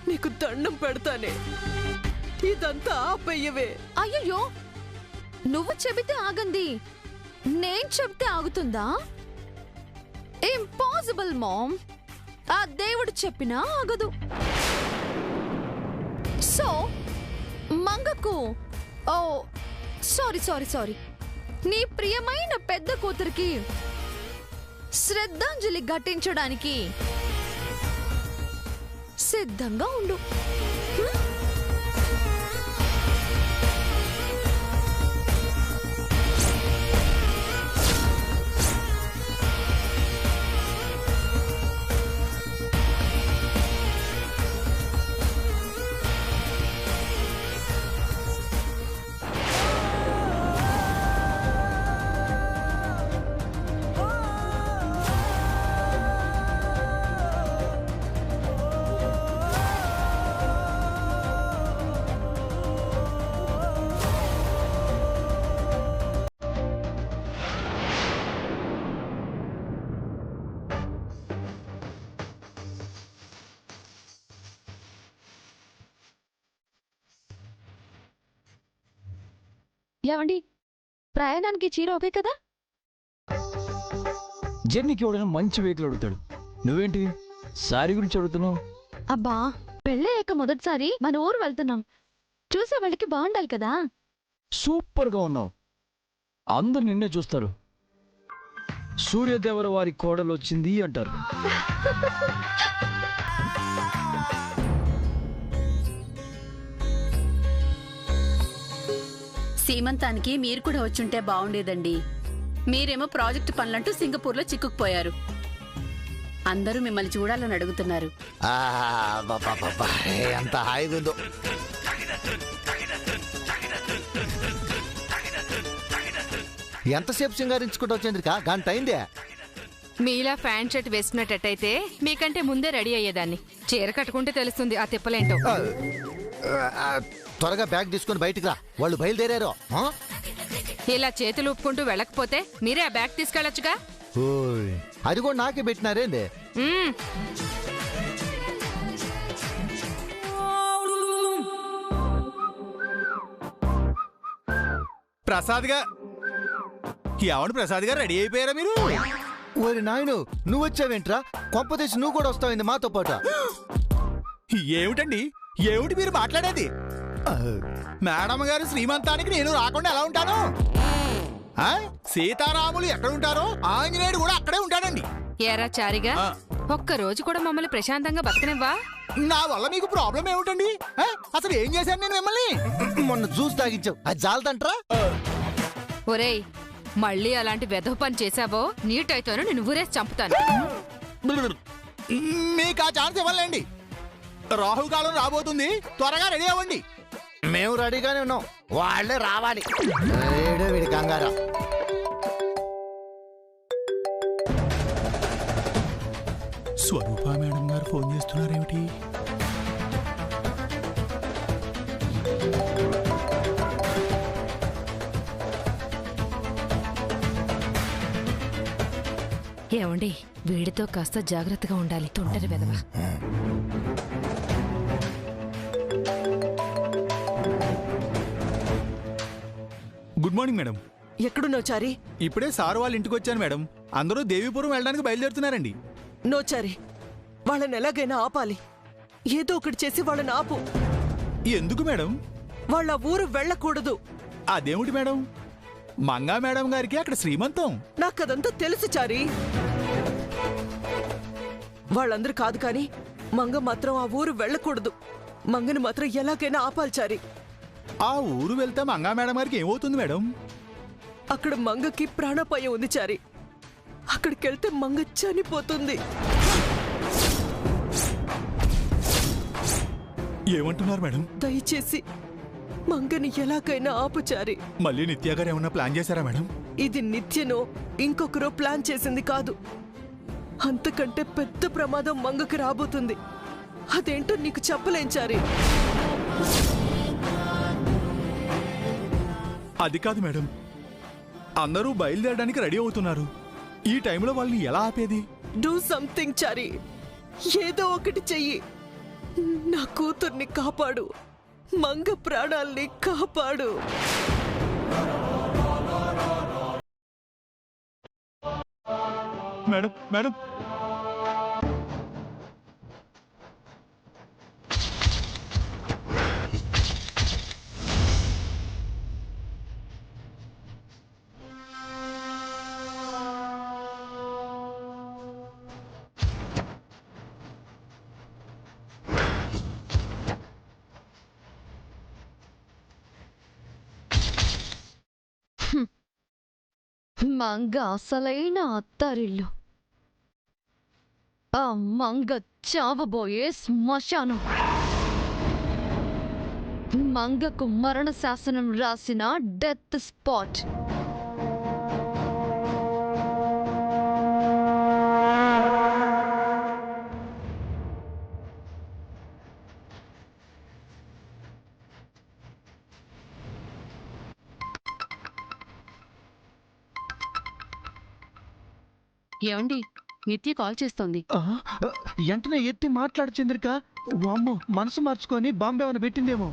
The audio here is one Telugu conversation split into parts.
నీకు దండం పెడతానే, ఇదంతా ఆపేయవే. అయ్యో, నువ్వు చెబితే ఆగంది, నేను చెబితే ఆగుతుందా? Impossible ma'am. ఆ దేవుడు చెప్పినా ఆగదు. సో మంగకు, ఓ సారీ సారీ సారీ, నీ ప్రియమైన పెద్ద కూతురికి శ్రద్ధాంజలి ఘటించడానికి సిద్ధంగా ఉండు. ఏమండి, ప్రయాణానికి చీర ఓకే కదా? జర్నీకి ఎవడైనా మంచి వెహికల్ అడుగుతాడు, నువ్వేంటి సారీ గురించి అడుగుతున్నావు? అబ్బా, పెళ్ళయ్యాక మొదటిసారి మన ఊరు వెళ్తున్నాం, చూసే వాళ్ళకి బాగుండాలి కదా. సూపర్ గా ఉన్నావు, అందరు నిన్నే చూస్తారు. సూర్యదేవర వారి కోడలు వచ్చింది అంటారు. సీమంతానికి మీరు కూడా వచ్చుంటే బాగుండేదండి. మీరేమో ప్రాజెక్టు పనులంటూ సింగపూర్లో చిక్కుకుపోయారు. అందరూ మిమ్మల్ని చూడాలని అడుగుతున్నారు. ఎంత హాయిగా ఉందో. ఎంతసేపు సింగారించుకుంటూ చంద్రిక? గంట అయిందే. మీలా ప్యాంట్ షర్ట్ వేసుకున్నట్టయితే మీకంటే ముందే రెడీ అయ్యేదాన్ని. చీర కట్టుకుంటే తెలుస్తుంది ఆ తిప్పలేంటో. త్వరగా బ్యాగ్ తీసుకుని బయటికి రా, వాళ్ళు బయలుదేరారు. ఇలా చేతులు ఊపుకుంటూ వెళ్ళకపోతే మీరే ఆ బ్యాగ్ తీసుకెళ్లొచ్చుగా. అది కూడా నాకే పెట్టినారేంది? ప్రసాద్ గారు రెడీ అయిపోయారా మీరు? ఓరి నాయను, నువ్వు వచ్చావేంట్రా? కొంపదీసి నువ్వు కూడా వస్తావింది మాతో పాటు. ఏమిటండి, ఏమిటి మీరు మాట్లాడేది? మేడం గారు శ్రీమంతానికి నేను రాకుండా ఎలా ఉంటాను? సీతారాములు ఎక్కడ ఉంటారో ఆంజనేయుడు కూడా అక్కడే ఉంటాడండి. ఏరా చారిగా, ఒక్క రోజు కూడా మమ్మల్ని ప్రశాంతంగా బతకనివ్వా? నా వల్ల మీకు ప్రాబ్లం ఏమిటండి? అసలు ఏం చేశాను నేను మిమ్మల్ని? మొన్న జ్యూస్ తాగించావు, అది జాలదంట్రా. ఒరేయ్, మళ్ళీ అలాంటి వెధవ పని చేశావో నీటైతోనూ నేను ఊరేసి చంపుతాను. మీకు ఆ ఛాన్స్ ఇవ్వాలండి. రాహుకాలం రాబోతుంది, త్వరగా రెడీ అవ్వండి. మేము రెడీగానే ఉన్నాం, వాళ్ళే రావాలి. వీడి కంగారా. స్వరూప మేడం గారు ఫోన్ చేస్తున్నారేమిటి? ఏమండి, వీడితో కాస్త జాగ్రత్తగా ఉండాలి, తొంటరి వెధవ. Good morning madam. ఎక్కడున్నావు చారి? ఇప్పుడే సార్ వాళ్ళ ఇంటికి వచ్చాను మేడం. అందరూ దేవీపురం వెళ్ళడానికి బయలుదేరుతున్నారండి. నో చారి, వాళ్ళని ఎలాగైనా ఆపాలి. ఏదో ఒకటి చేసి వాళ్ళని ఆపు. ఎందుకు మేడం? వాళ్ళ ఊరు వెళ్ళకూడదు. అదేమిటి మేడం? మంగా మేడం గారికి అక్కడ శ్రీమంతం. నాకదంతా తెలుసు చారి. వాళ్ళందరూ కాదు కానీ మంగ మాత్రం ఆ ఊరు వెళ్ళకూడదు. మంగని మాత్రం ఎలాగైనా ఆపాలి చారి. ఆ ఊరు వెళ్తే మంగా మేడం గారికి ఏమవుతుంది మేడం? అక్కడ మంగకి ప్రాణాపాయం ఉంది చారి. అక్కడికెళ్తే మంగ చనిపోతుంది. ఏమంటున్నారు మేడం? దయచేసి మంగని ఎలాగైనా ఆపు చారి. మళ్ళీ నిత్య గారు ఏమన్నా ప్లాన్ చేశారా మేడం? ఇది నిత్యనో ఇంకొకరో ప్లాన్ చేసింది కాదు. అంతకంటే పెద్ద ప్రమాదం మంగకి రాబోతుంది. అదేంటో నీకు చెప్పలేం చారి. అది కాదు మేడం, అందరూ బయలుదేరడానికి రెడీ అవుతున్నారు. ఈ టైంలో వాళ్ళని ఎలా ఆపేది? డూ సంథింగ్ చారి. ఏదో ఒకటి చెయ్యి. నా కూతుర్ని కాపాడు, మంగ ప్రాణాల్ని కాపాడు. మేడం మేడం మంగ అసలైన అత్తారిల్లు. ఆ మంగ చావబోయే శ్మశానం. మంగకు మరణ శాసనం రాసిన డెత్ స్పాట్. ఏమండి, నిత్య కాల్ చేస్తోంది. వెంటనే ఎత్తి మాట్లాడు చంద్రిక. వామ్మో, మనసు మార్చుకొని బాంబే ఏమైనా పెట్టిందేమో.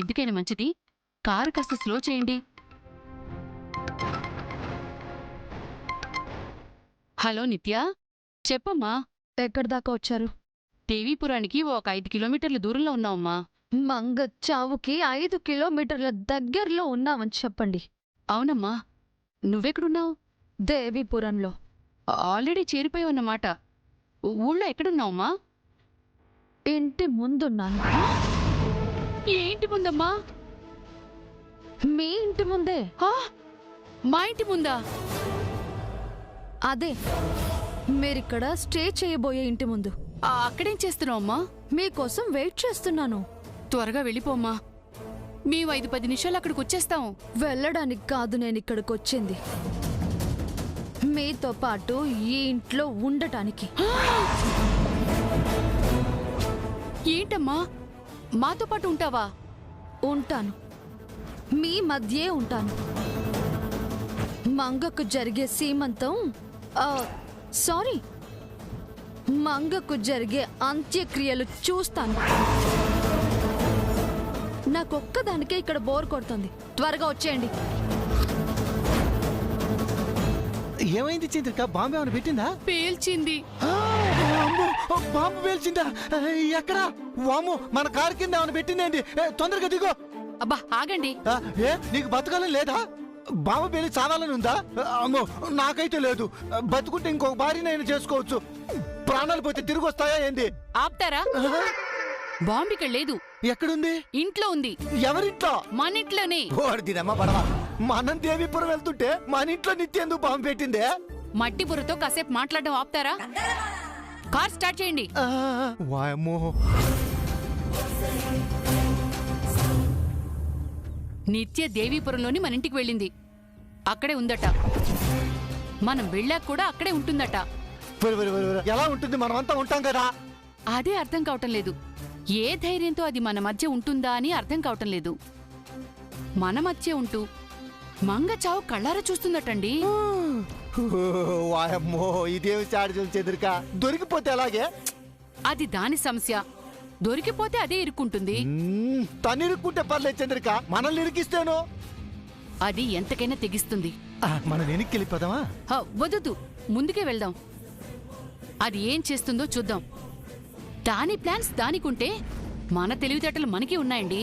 ఎందుకైనా మంచిది కారు కాస్త స్లో చేయండి. హలో నిత్య, చెప్పమ్మా. ఎక్కడి దాకా వచ్చారు? దేవీపురానికి ఒక 5 కిలోమీటర్ల దూరంలో ఉన్నావమ్మా. మంగ చావుకి 5 కిలోమీటర్ల దగ్గరలో ఉన్నామని చెప్పండి. అవునమ్మా, నువ్వెక్కడున్నావు? దేవీపురంలో. ఆల్రెడీ చేరిపోయావన్నమాట. ఊళ్ళో ఎక్కడున్నావమ్మా? ఇంటి ముందున్నాను. ఏ ఇంటి ముందమ్మా? మీ ఇంటి ముందే. ఆ, మా ఇంటి ముందా? అదే, మీరిక్కడ స్టే చేయబోయే ఇంటి ముందు. అక్కడేం చేస్తున్నావమ్మా? మీకోసం వెయిట్ చేస్తున్నాను. త్వరగా వెళ్ళిపోమ్మా, మేము 5-10 నిమిషాలు అక్కడికి వచ్చేస్తాం. వెళ్ళడానికి కాదు నేను ఇక్కడికి వచ్చింది, మీతో పాటు ఈ ఇంట్లో ఉండటానికి. ఏంటమ్మా, మాతో పాటు ఉంటావా? ఉంటాను, మీ మధ్యే ఉంటాను. మంగకు జరిగే సీమంతం, సారీ, మంగకు జరిగే అంత్యక్రియలు చూస్తాను. నాకొక్కదానికే ఇక్కడ బోర్ కొడుతుంది. త్వరగా వచ్చేయండి. ఏమైంది చంద్రిక? బాంబే ఏమైనా పెట్టిందా? పేల్చింది. బాంబు పేల్చిందా? ఎక్కడా? వామ్మో, మన కారు కింద ఏమైనా పెట్టిందేంటి? తొందరగా దిగో. అబ్బా ఆగండి. ఏ, నీకు బతకాలని లేదా? బాంబు పేలి చావాలని ఉందా? అమ్మో, నాకైతే లేదు. బతుకుంటే ఇంకొక భార్య నేను చేసుకోవచ్చు. ప్రాణాలు పోతే తిరిగి వస్తాయా ఏంది? ఆపుతారా? బాంబు ఇక్కడ లేదు. ఎక్కడుంది? ఇంట్లో ఉంది. ఎవరింట్లో? మన ఇంట్లోనే. ఓడిదినమ్మా పడవ. మనం దేవీపురం వెళ్తుంటే మన ఇంట్లో నిత్య ఎందుకు బాంబు పెట్టిందే? మట్టి బుర్రతో కాసేపు మాట్లాడడం ఆపుతారా? కార్ స్టార్ట్ చేయండి. వాయమ్మో. నిత్య దేవీపురంలోని మన ఇంటికి వెళ్ళింది. అక్కడే ఉందట. మనం వెళ్ళాక కూడా అక్కడే ఉంటుందట. ఎలా ఉంటుంది? మనమంతా ఉంటాం కదా. అదే అర్థం కావటం లేదు. ఏ ధైర్యంతో అది మన మధ్య ఉంటుందా అని అర్థం కావటం లేదు. మన మధ్య ఉంటూ మంగ చావు కళ్ళారా చూస్తుందటండి. వాయమ్మో, ఇదేమి చార్జీలు చంద్రిక. దొరికిపోతే అలాగే. అది దాని సమస్య. దొరికిపోతే అదే ఇరుక్కుంటుంది. తను ఇరుక్కుంటే పర్లేదు చంద్రిక, మనల్ని ఇరికిస్తేను అది ఎంతకైనా తెగిస్తుంది. మనం వెనక్కి వెళ్ళిపోదామా? వద్దు, ముందుకే వెళ్దాం. అది ఏం చేస్తుందో చూద్దాం. దాని ప్లాన్స్ దానికుంటే మన తెలివితేటలు మనకి ఉన్నాయండి.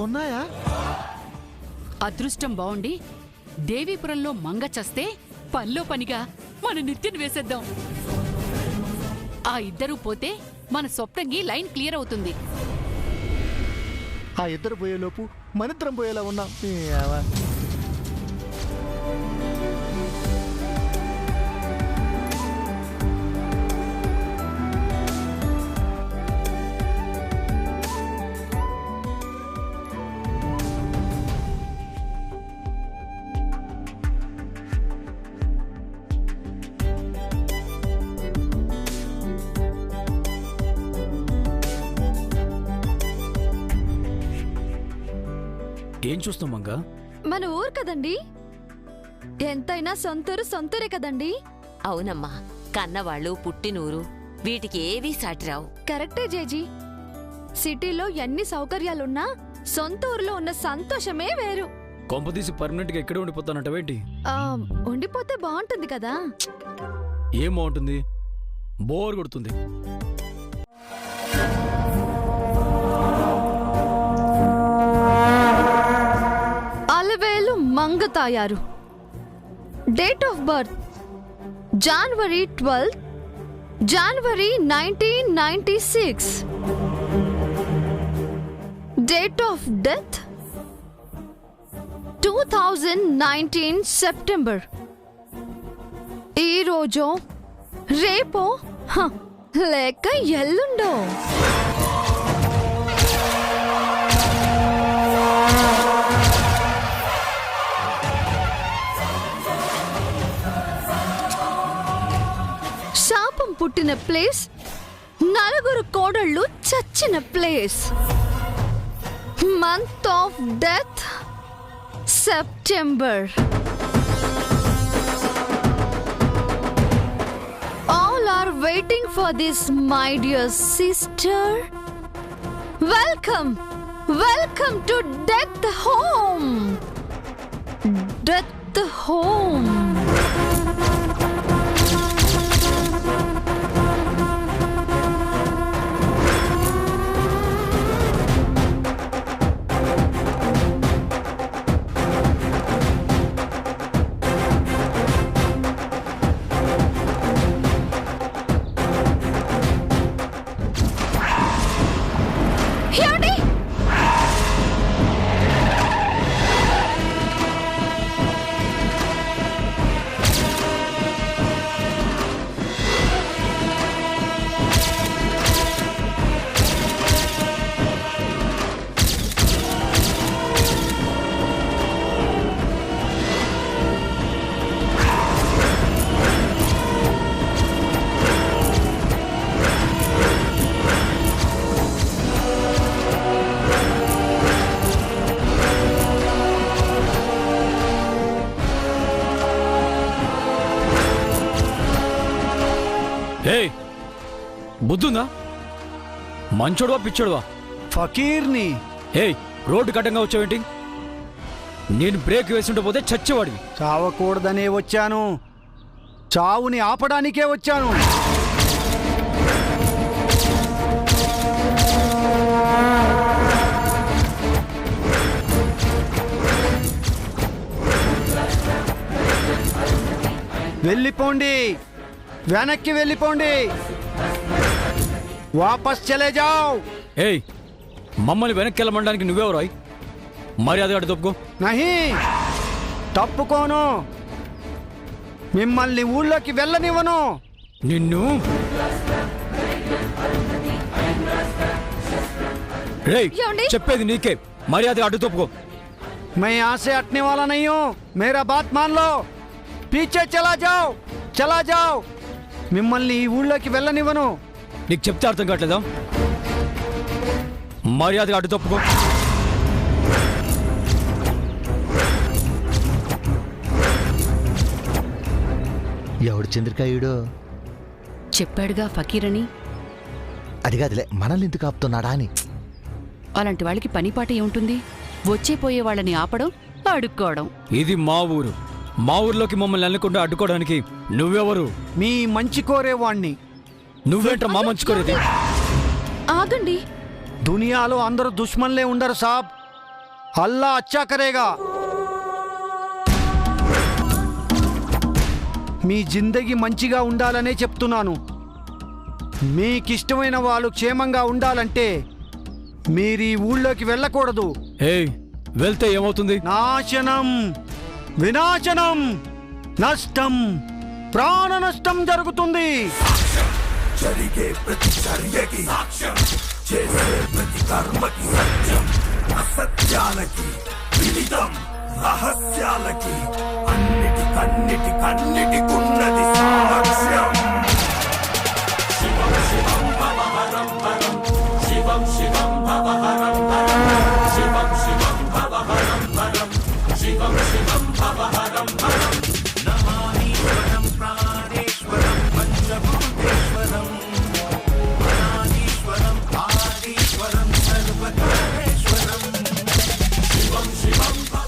ఉన్నాయా? అదృష్టం బావుండి దేవీపురంలో మంగ చస్తే పనిలో పనిగా మన నిత్యను వేసేద్దాం. ఆ ఇద్దరూ పోతే మన స్వప్నంగి లైన్ క్లియర్ అవుతుంది. ఆ ఇద్దరు పోయేలోపు మనిద్దరం పోయేలా ఉన్నాం. ఏం చూస్తాం మంగా? మన ఊరు కదండి, ఎంతైనా సొంతూరు సొంతూరే కదండి. అవునమ్మా, కన్నవాళ్ళు పుట్టినూరు వీటికి ఏవీ సాటిరావు. కరెక్టే జేజీ. సిటీలో ఎన్ని సౌకర్యాలున్నా సొంత ఊర్లో ఉన్న సంతోషమే వేరు. కొంపదీసి పర్మనెంట్ గా ఎక్కడ ఉండిపోతానంటవేంటి? ఉండిపోతే బాగుంటుంది కదా. ఏం బాగుంటుంది? బోర్ కొడుతుంది. అలవేలు మంగ తాయారు. Date of birth January 12, January 1996. Date of death 2019 September. ఈ రోజు రేపో లేక ఎల్లుండో. శాపం పుట్టిన ప్లేస్, నలుగురు కోడళ్ళు చచ్చిన place. Month of death September. All are waiting for this, my dear sister. Welcome, welcome to Death Home. Death Home. బుద్ధుందా? మంచోడువా పిచ్చోడువా? ఫకీర్ని. రోడ్డు కట్టంగా వచ్చావేంటి? నేను బ్రేక్ వేసుంటే పోతే చచ్చేవాడివి. చావకూడదనే వచ్చాను, చావుని ఆపడానికే వచ్చాను. వెళ్ళిపోండి, వెనక్కి వెళ్ళిపోండి, వాపస్ చలే జావ్. మమ్మల్ని వెనక్కి వెళ్ళమండానికి నువ్వెవరు? మర్యాద అడు తప్పుకో. నహీ, తప్పుకోను. మిమ్మల్ని ఊళ్ళోకి వెళ్ళనివ్వను. నిన్ను చెప్పేది నీకే. మర్యాద అడ్డు తప్పుకో. मैं यहाँ से हटने वाला नहीं हूँ, मेरा बात मान लो. पीछे चला जाओ, चला जाओ. మిమ్మల్ని ఈ ఊళ్ళోకి వెళ్ళనివ్వను. నీకు చెప్తే అర్థం కావట్లేదా? మర్యాదగా అడ్డు తప్పుకో. ఎవడు చంద్రికాయుడు? చెప్పాడుగా ఫకీరని. అది కాదులే, మనల్ని ఎందుకు ఆపుతున్నాడా అని. అలాంటి వాళ్ళకి పనిపాట ఏముంటుంది? వచ్చే పోయే వాళ్ళని ఆపడం, అడుక్కోవడం. ఇది మా ఊరు. మా ఊర్లోకి మమ్మల్ని వెళ్ళకుండా అడ్డుకోవడానికి నువ్వెవరు? మీ మంచి కోరేవాణ్ణి. నువ్వేంట్రా మా మంచి కోరేది? ఆగండి. దునియాలో అందరూ దుష్మన్లే ఉండరు సాబ్. అల్లా అచ్చా కరేగా. మీ జిందగీ మంచిగా ఉండాలనే చెప్తున్నాను. మీకిష్టమైన వాళ్ళు క్షేమంగా ఉండాలంటే మీరు ఈ ఊళ్ళోకి వెళ్ళకూడదు. వెళ్తే ఏమవుతుంది? నాశనం, వినాశనం, నష్టం, ప్రాణ నష్టం జరుగుతుంది. జరిగే ప్రతి చర్యకి సాక్ష్యం, చేసే ప్రతి కర్మకి సత్యం, అసత్యాలకి విదితం, రహస్యాలకి అన్నిటికన్నిటికున్నది సాక్ష్యం. శివం శివం భవహరం హరం, శివం శివం భవహరం హరం, శివం శివం భవహరం హరం, శివం శివం భవహరం హరం. నమామీశ్వరం ప్రాణేశ్వరం పంచభూతేశ్వరం.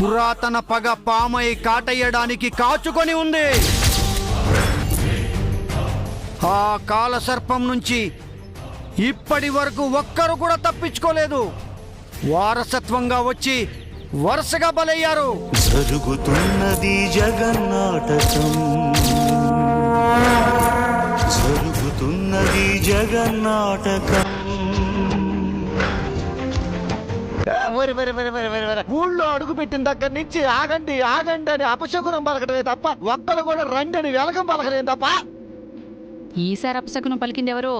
పురాతన పగ పామై కాటయ్యడానికి కాచుకొని ఉంది. ఆ కాలసర్పం నుంచి ఇప్పటి వరకు ఒక్కరు కూడా తప్పించుకోలేదు. వారసత్వంగా వచ్చి వరుసగా బలయ్యారు. జరుగుతున్నది జగన్నాటకం, జరుగుతున్నది జగన్నాటకం. ఊళ్ళో అడుగు పెట్టిన దగ్గర నుంచి ఆగండి ఆగండి అని అపశకునం పలకడమే తప్ప ఒక్కరు కూడా రండి అని వెలకం పలకలేదు తప్ప. ఈసారి అపశకునం పలికింది ఎవరు?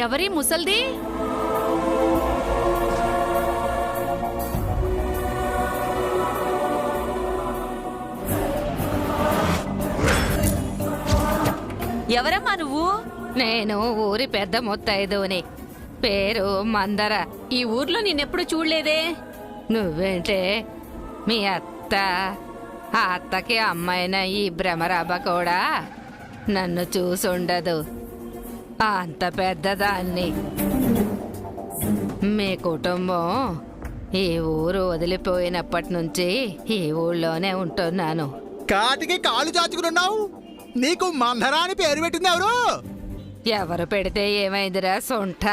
ఎవరి ముసల్ది? ఎవరమ్మా నువ్వు? నేను ఊరి పెద్ద ముత్తైదుని, పేరు మందర. ఈ ఊర్లో నిన్నెప్పుడు చూడలేదే. నువ్వేంటే మీ అత్త, ఆ అత్తకి అమ్మాయిన ఈ భ్రమరాబ కూడా నన్ను చూసుండదు. అంత పెద్దదాన్ని. మీ కుటుంబం ఈ ఊరు వదిలిపోయినప్పటి నుంచి ఈ ఊళ్ళోనే ఉంటున్నాను. కాటికి కాళ్ళు చాచుకున్నావు. నీకు మందరా అని పేరు పెట్టింది ఎవరు? ఎవరు పెడితే ఏమైందిరా సొంట?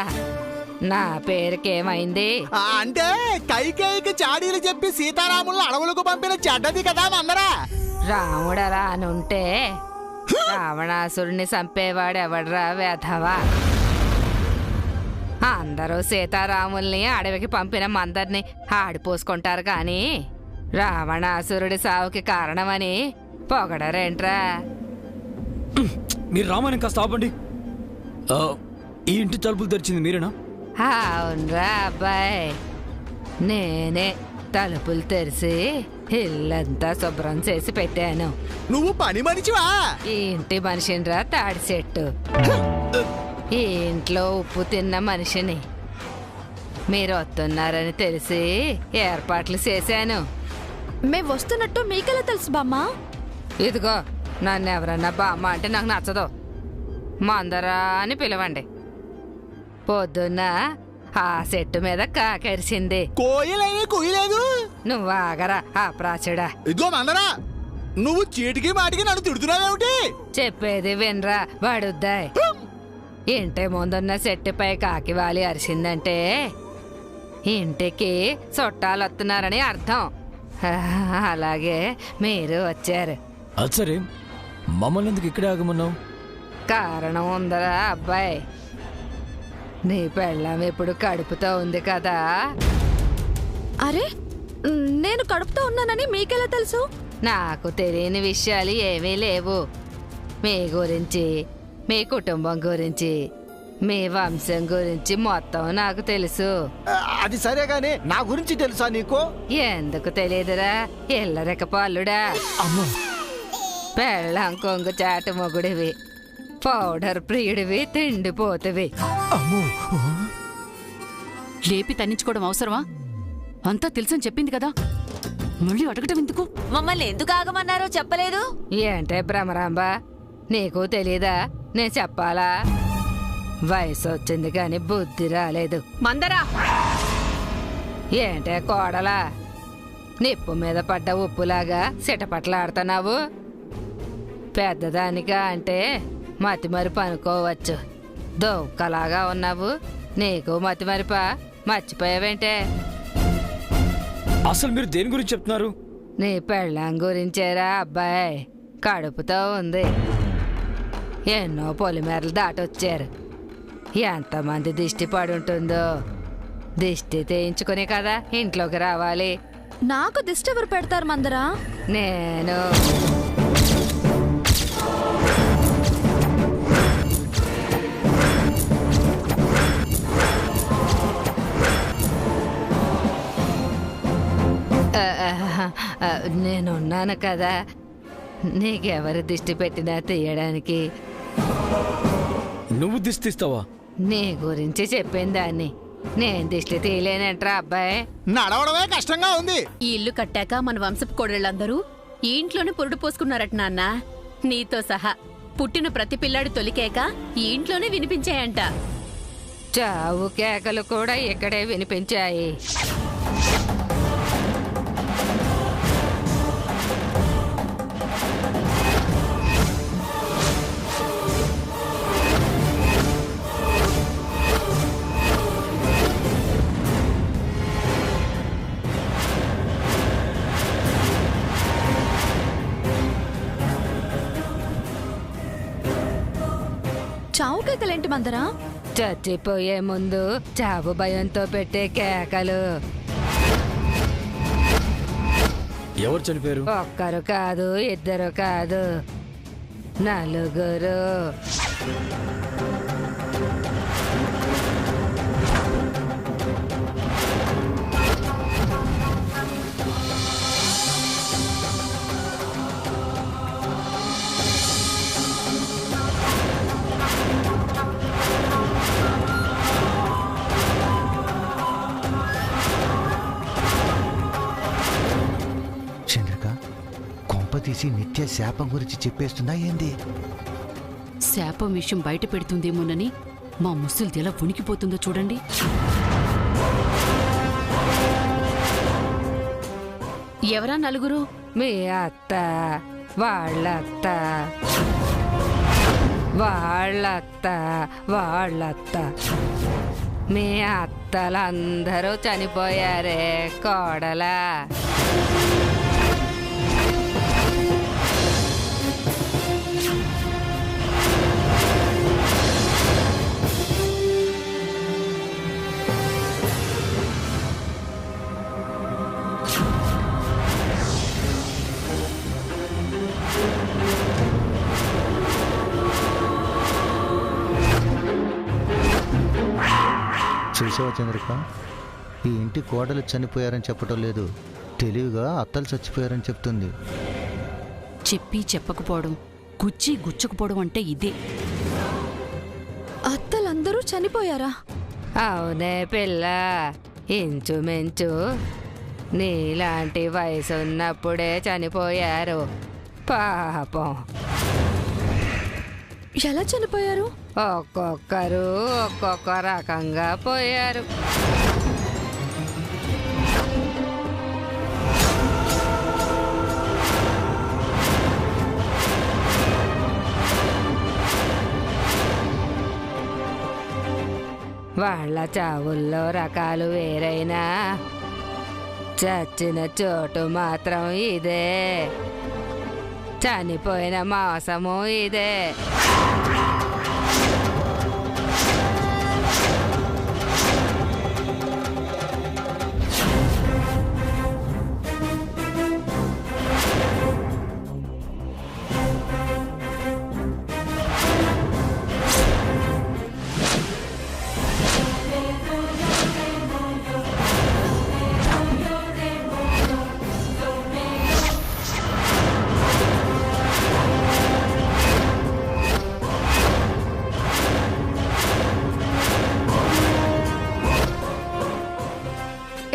నా పేరుకేమైంది? అంటే కైకేయికి చాడీలు చెప్పి సీతారాములను అడవులకు పంపిన చెడ్డది కదా మందరా. రాముడలా అనుంటే రావణాసురుణ్ణి చంపేవాడెవడ్రా వెధవా? అందరూ సీతారాముల్ని అడవికి పంపిన మందరిని ఆడిపోసుకుంటారు కానీ రావణాసురుడి సావుకి కారణమని పొగడరేంట్రా? మీరు రామాయణం కాస్త ఆపండి. ఈ ఇంటి తలుపులు తెరిచింది మీరేనా? అవునరా అబ్బాయి, నేనే తలుపులు తెరిచి ఇల్లంతా శుభ్రం చేసి పెట్టాను. నువ్వు పని మనిషివా? ఈ ఇంటి మనిషినిరా తాడి చెట్టు. ఈ ఇంట్లో ఉప్పు తిన్న మనిషిని. మీరు వస్తున్నారని తెలిసి ఏర్పాట్లు చేశాను. మేం వస్తున్నట్టు మీకెలా తెలుసు బామ్మ? ఇదిగో, నన్ను ఎవరన్నా బామ్మ అంటే నాకు నచ్చదు. మందరా అని పిలవండి. పొద్దున్న ఆ చెట్టు మీద కాకరిసింది. కోయలేని కుయ్యలేదు. నువ్వు ఆగరా ఆ ప్రాచుడా. ఇదిగో మందరా, నువ్వు చీటికి మాటికి నన్ను తిడుతున్నావేమిటి? చెప్పేది వినరా వాడుద్దాయ్. ఇంటి ముందున్న చెట్టుపై కాకివాలి అరిసిందంటే ఇంటికి చుట్టాలు వస్తున్నారని అర్థం. అలాగే మీరు వచ్చారు. అది సరే, మమ్మల్ని ఎందుకు ఇక్కడే ఆగమన్నావు? కారణం ఉందరా అబ్బాయి. నీ పెళ్ళాం ఇప్పుడు కడుపుతో ఉంది కదా. అరే, నేను కడుపుతో ఉన్నానని మీకెలా తెలుసు? నాకు తెలియని విషయాలు ఏమీ లేవు. మీ గురించి, మీ కుటుంబం గురించి, మీ వంశం గురించి మొత్తం నాకు తెలుసు. అది సరే గానీ నా గురించి తెలుసా నీకు? ఎందుకు తెలియదురా ఎల్లరెక్క పల్లుడా. పెళ్ళం కొంగు చాటు మొగుడివి, పౌడర్ ప్రియుడివి, తిండిపోతువి. లేపి తన్నించుకోవడం అవసరమా? అంతా తెలుసని చెప్పింది కదా, మళ్ళీ అడగటం ఎందుకు? మమ్మల్ని ఎందుకు ఆగమన్నారో చెప్పలేదు. ఏంటే భ్రమరాంబ, నీకు తెలీదా? నేను చెప్పాలా? వయసు వచ్చింది కానీ బుద్ధి రాలేదు. మందరా, ఏంటే కోడలా, నిప్పు మీద పడ్డ ఉప్పులాగా సిటపట్లాడుతున్నావు? పెద్దదానిగా అంటే మతి మరుపు అనుకోవచ్చు, దొక్కలాగా ఉన్నావు. నీకు మతి మరిపా? మర్చిపోయావేంటే? అసలు మీరు దేని గురించి చెప్తున్నారు? నీ పెళ్ళాం గురించేరా అబ్బాయి. కడుపుతో ఉంది. ఎన్నో పొలిమేరలు దాటొచ్చారు. ఎంతమంది దిష్టి పడుంటుందో. దిష్టి తీయించుకునే కదా ఇంట్లోకి రావాలి. నాకు దిష్టి ఎవరు పెడతారు మందరా? నేను. నేనున్నాను కదా, నీకెవరు దిష్టి పెట్టినా తీయడానికి. నువ్వు దిష్టిస్తావా? నీ గురించి చెప్పిందాన్ని. నేను దిష్టి తీయలేనంట్రా అబ్బాయి. నడవడమే కష్టంగా ఉంది. ఈ ఇల్లు కట్టాక మన వంశపు కోడళ్ళందరూ ఈ ఇంట్లోనే పురుడు పోసుకున్నారట నాన్న. నీతో సహా పుట్టిన ప్రతి పిల్లాడి తొలికేక ఈ ఇంట్లోనే వినిపించాయంట. చావు కేకలు కూడా ఇక్కడే వినిపించాయి. చావు కేకలేంటి మందరా? చచ్చిపోయే ముందు చావు భయంతో పెట్టే కేకలు. ఎవరు చనిపోయారు? ఒక్కరు కాదు, ఇద్దరు కాదు, నలుగురు. చంద్రిక కొంప తీసి నిత్య శాపం గురించి చెప్పేస్తుందా ఏంది? శాపం విషయం బయట పెడుతుందేమోనని మా ముసలిది ఎలా వణికిపోతుందో చూడండి. ఎవరా నలుగురు? మీ అత్త, వాళ్ళత్త, వాళ్ళత్త, వాళ్ళత్త. మీ అత్తలందరూ చనిపోయారే కోడలా. చూసావా చంద్రిక, ఈ ఇంటి కోడలు చనిపోయారని చెప్పటం లేదు, తెలివిగా అత్తలు చచ్చిపోయారని చెప్తుంది. చెప్పి చెప్పకపోవడం, గుచ్చి గుచ్చుకుపోవడం అంటే ఇదే. అత్తలందరూ చనిపోయారా? అవునే పిల్ల, ఇంచుమించు నీలాంటి వయసు ఉన్నప్పుడే చనిపోయారు పాపం. ఎలా చనిపోయారు? ఒక్కొక్కరు ఒక్కొక్క రకంగా పోయారు. వాళ్ళ చావుల్లో రకాలు వేరైనా చచ్చిన చోటు మాత్రం ఇదే, చనిపోయిన మాసము ఇదే.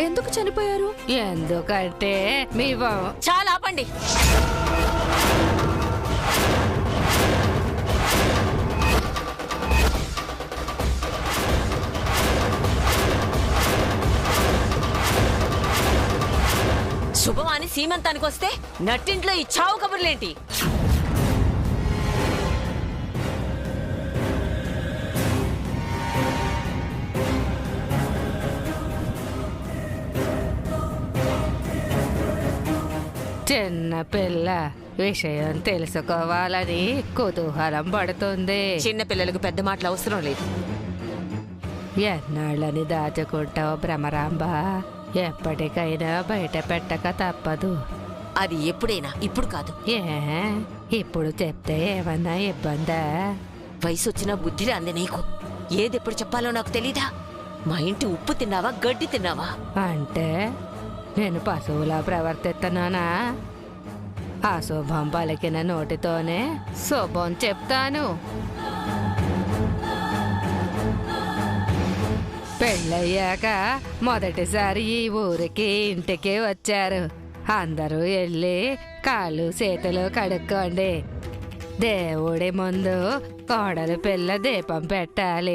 ఎందుకు చనిపోయారు? ఎందుకంటే మీ చాలా ఆపండి. శుభమాని సీమంతానికి వస్తే నట్టింట్లో ఈ చావు కబుర్లేంటి? చిన్న పిల్ల విషయం తెలుసుకోవాలని కుతూహలం పడుతుంది. చిన్న పిల్లలకు పెద్ద మాటలు అవసరం లేదు. ఎన్నాళ్ళని దాచుకుంటావు భ్రమరాంబ? ఎప్పటికైనా బయట పెట్టక తప్పదు. అది ఎప్పుడైనా, ఇప్పుడు కాదు. ఏ ఇప్పుడు చెప్తే ఏమన్నా ఇబ్బందా? వయసు వచ్చినా బుద్ధి రాంది నీకు. ఏదెప్పుడు చెప్పాలో నాకు తెలీదా? మా ఇంటి ఉప్పు తిన్నావా, గడ్డి తిన్నావా? అంటే నేను పశువులా ప్రవర్తిస్తున్నానా? అశుభం పలికిన నోటితోనే శుభం చెప్తాను. పెళ్ళయ్యాక మొదటిసారి ఈ ఊరికి ఇంటికి వచ్చారు. అందరూ వెళ్ళి కాళ్ళు చేతులు కడుక్కోండి. దేవుడి ముందు కోడలు పిల్ల దీపం పెట్టాలి.